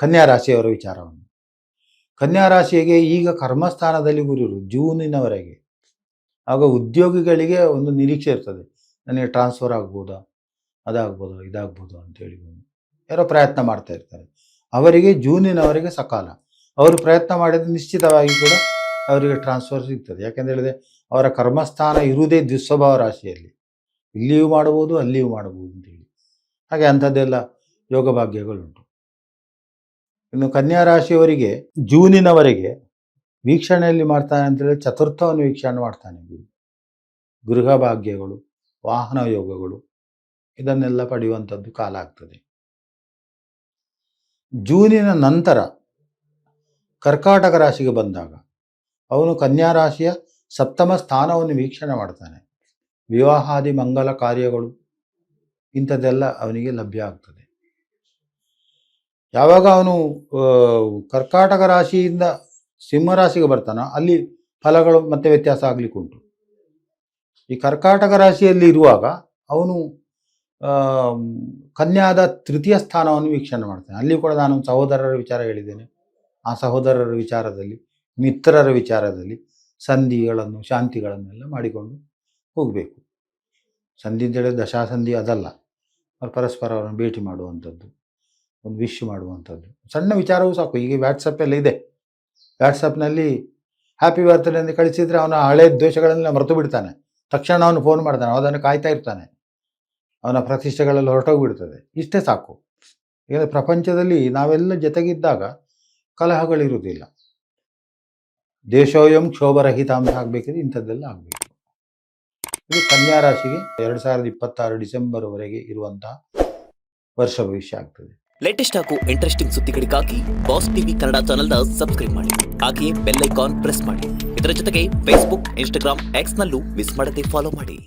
ಕನ್ಯಾ ರಾಶಿಯವರ ವಿಚಾರವನ್ನು. ಕನ್ಯಾ ರಾಶಿಗೆ ಈಗ ಕರ್ಮಸ್ಥಾನದಲ್ಲಿ ಗುರು ಜೂನಿನವರೆಗೆ. ಆಗ ಉದ್ಯೋಗಿಗಳಿಗೆ ಒಂದು ನಿರೀಕ್ಷೆ ಇರ್ತದೆ, ನನಗೆ ಟ್ರಾನ್ಸ್ಫರ್ ಆಗ್ಬೋದಾ, ಅದಾಗ್ಬೋದಾ, ಇದಾಗ್ಬೋದಾ ಅಂತೇಳಿ ಯಾರೋ ಪ್ರಯತ್ನ ಮಾಡ್ತಾ ಇರ್ತಾರೆ. ಅವರಿಗೆ ಜೂನಿನವರೆಗೆ ಸಕಾಲ. ಅವರು ಪ್ರಯತ್ನ ಮಾಡಿದರೆ ನಿಶ್ಚಿತವಾಗಿ ಕೂಡ ಅವರಿಗೆ ಟ್ರಾನ್ಸ್ಫರ್ ಸಿಗ್ತದೆ. ಯಾಕೆಂತ ಹೇಳಿದ್ರೆ ಅವರ ಕರ್ಮಸ್ಥಾನ ಇರುವುದೇ ದುಸ್ವಭಾವ ರಾಶಿಯಲ್ಲಿ. ಇಲ್ಲಿಯೂ ಮಾಡಬಹುದು, ಅಲ್ಲಿಯೂ ಮಾಡಬಹುದು ಅಂತೇಳಿ. ಹಾಗೆ ಅಂಥದ್ದೆಲ್ಲ ಯೋಗ ಭಾಗ್ಯಗಳುಂಟು. ಇನ್ನು ಕನ್ಯಾ ರಾಶಿಯವರಿಗೆ ಜೂನಿನವರೆಗೆ ವೀಕ್ಷಣೆಯಲ್ಲಿ ಮಾಡ್ತಾನೆ ಅಂತೇಳಿ ಚತುರ್ಥವನ್ನು ವೀಕ್ಷಣೆ ಮಾಡ್ತಾನೆ ಗುರು. ಗೃಹ ಭಾಗ್ಯಗಳು, ವಾಹನ ಯೋಗಗಳು ಇದನ್ನೆಲ್ಲ ಪಡೆಯುವಂಥದ್ದು ಕಾಲ ಆಗ್ತದೆ. ಜೂನಿನ ನಂತರ ಕರ್ಕಾಟಕ ರಾಶಿಗೆ ಬಂದಾಗ ಅವನು ಕನ್ಯಾ ರಾಶಿಯ ಸಪ್ತಮ ಸ್ಥಾನವನ್ನು ವೀಕ್ಷಣೆ ಮಾಡ್ತಾನೆ. ವಿವಾಹಾದಿ ಮಂಗಲ ಕಾರ್ಯಗಳು ಇಂಥದ್ದೆಲ್ಲ ಅವನಿಗೆ ಲಭ್ಯ ಆಗ್ತದೆ. ಯಾವಾಗ ಅವನು ಕರ್ಕಾಟಕ ರಾಶಿಯಿಂದ ಸಿಂಹರಾಶಿಗೆ ಬರ್ತಾನೋ ಅಲ್ಲಿ ಫಲಗಳು ಮತ್ತೆ ವ್ಯತ್ಯಾಸ ಆಗ್ಲಿಕ್ಕುಂಟು. ಈ ಕರ್ಕಾಟಕ ರಾಶಿಯಲ್ಲಿ ಇರುವಾಗ ಅವನು ಕನ್ಯಾದ ತೃತೀಯ ಸ್ಥಾನವನ್ನು ವೀಕ್ಷಣೆ ಮಾಡ್ತಾನೆ. ಅಲ್ಲಿ ಕೂಡ ನಾನು ಸಹೋದರರ ವಿಚಾರ ಹೇಳಿದ್ದೇನೆ. ಆ ಸಹೋದರರ ವಿಚಾರದಲ್ಲಿ, ಮಿತ್ರರ ವಿಚಾರದಲ್ಲಿ ಸಂಧಿಗಳನ್ನು, ಶಾಂತಿಗಳನ್ನೆಲ್ಲ ಮಾಡಿಕೊಂಡು ಹೋಗಬೇಕು. ಸಂಧಿ ಅಂತೇಳಿ ದಶಾಸಂಧಿ ಅದಲ್ಲ, ಪರಸ್ಪರ ಅವರನ್ನು ಭೇಟಿ ಮಾಡುವಂಥದ್ದು, ಒಂದು ವಿಶ್ ಮಾಡುವಂಥದ್ದು, ಸಣ್ಣ ವಿಚಾರವೂ ಸಾಕು. ಈಗ ವ್ಯಾಟ್ಸಪ್ಪೆಲ್ಲ ಇದೆ. ವ್ಯಾಟ್ಸಪ್ನಲ್ಲಿ ಹ್ಯಾಪಿ ಬರ್ತ್ಡೇ ಅಂತ ಕಳಿಸಿದರೆ ಅವನ ಹಳೆಯ ದ್ವೇಷಗಳನ್ನೆಲ್ಲ ಮರೆತು ಬಿಡ್ತಾನೆ. ತಕ್ಷಣ ಅವನು ಫೋನ್ ಮಾಡ್ತಾನೆ, ಅದನ್ನು ಕಾಯ್ತಾ ಇರ್ತಾನೆ. ಅವನ ಪ್ರತಿಷ್ಠೆಗಳೆಲ್ಲ ಹೊರಟೋಗ್ಬಿಡ್ತದೆ. ಇಷ್ಟೇ ಸಾಕು. ಈಗ ಪ್ರಪಂಚದಲ್ಲಿ ನಾವೆಲ್ಲ ಜೊತೆಗಿದ್ದಾಗ ಕಲಹಗಳಿರುವುದಿಲ್ಲ. ದೇಶೋಯಂ ಕ್ಷೋಭರಹಿತ ಅಂತ ಆಗಬೇಕಿದ್ರೆ ಇಂಥದ್ದೆಲ್ಲ ಆಗಬೇಕು. ಇದು ಕನ್ಯಾ ರಾಶಿಗೆ 2026 ಡಿಸೆಂಬರ್ವರೆಗೆ ಇರುವಂತಹ ವರ್ಷ ಭವಿಷ್ಯ ಆಗ್ತದೆ. ಲೇಟೆಸ್ಟ್ ಹಾಗೂ ಇಂಟ್ರೆಸ್ಟಿಂಗ್ ಸುದ್ದಿಗಳಿಗಾಗಿ ಬಾಸ್ ಟಿವಿ ಕನ್ನಡ ಚಾನೆಲ್ನ ಸಬ್ಸ್ಕ್ರೈಬ್ ಮಾಡಿ. ಹಾಗೆಯೇ ಬೆಲ್ ಐಕಾನ್ ಪ್ರೆಸ್ ಮಾಡಿ. ಇದರ ಜೊತೆಗೆ ಫೇಸ್ಬುಕ್, ಇನ್ಸ್ಟಾಗ್ರಾಮ್, ಎಕ್ಸ್ ನಲ್ಲೂ ಮಿಸ್ ಮಾಡದೆ ಫಾಲೋ ಮಾಡಿ.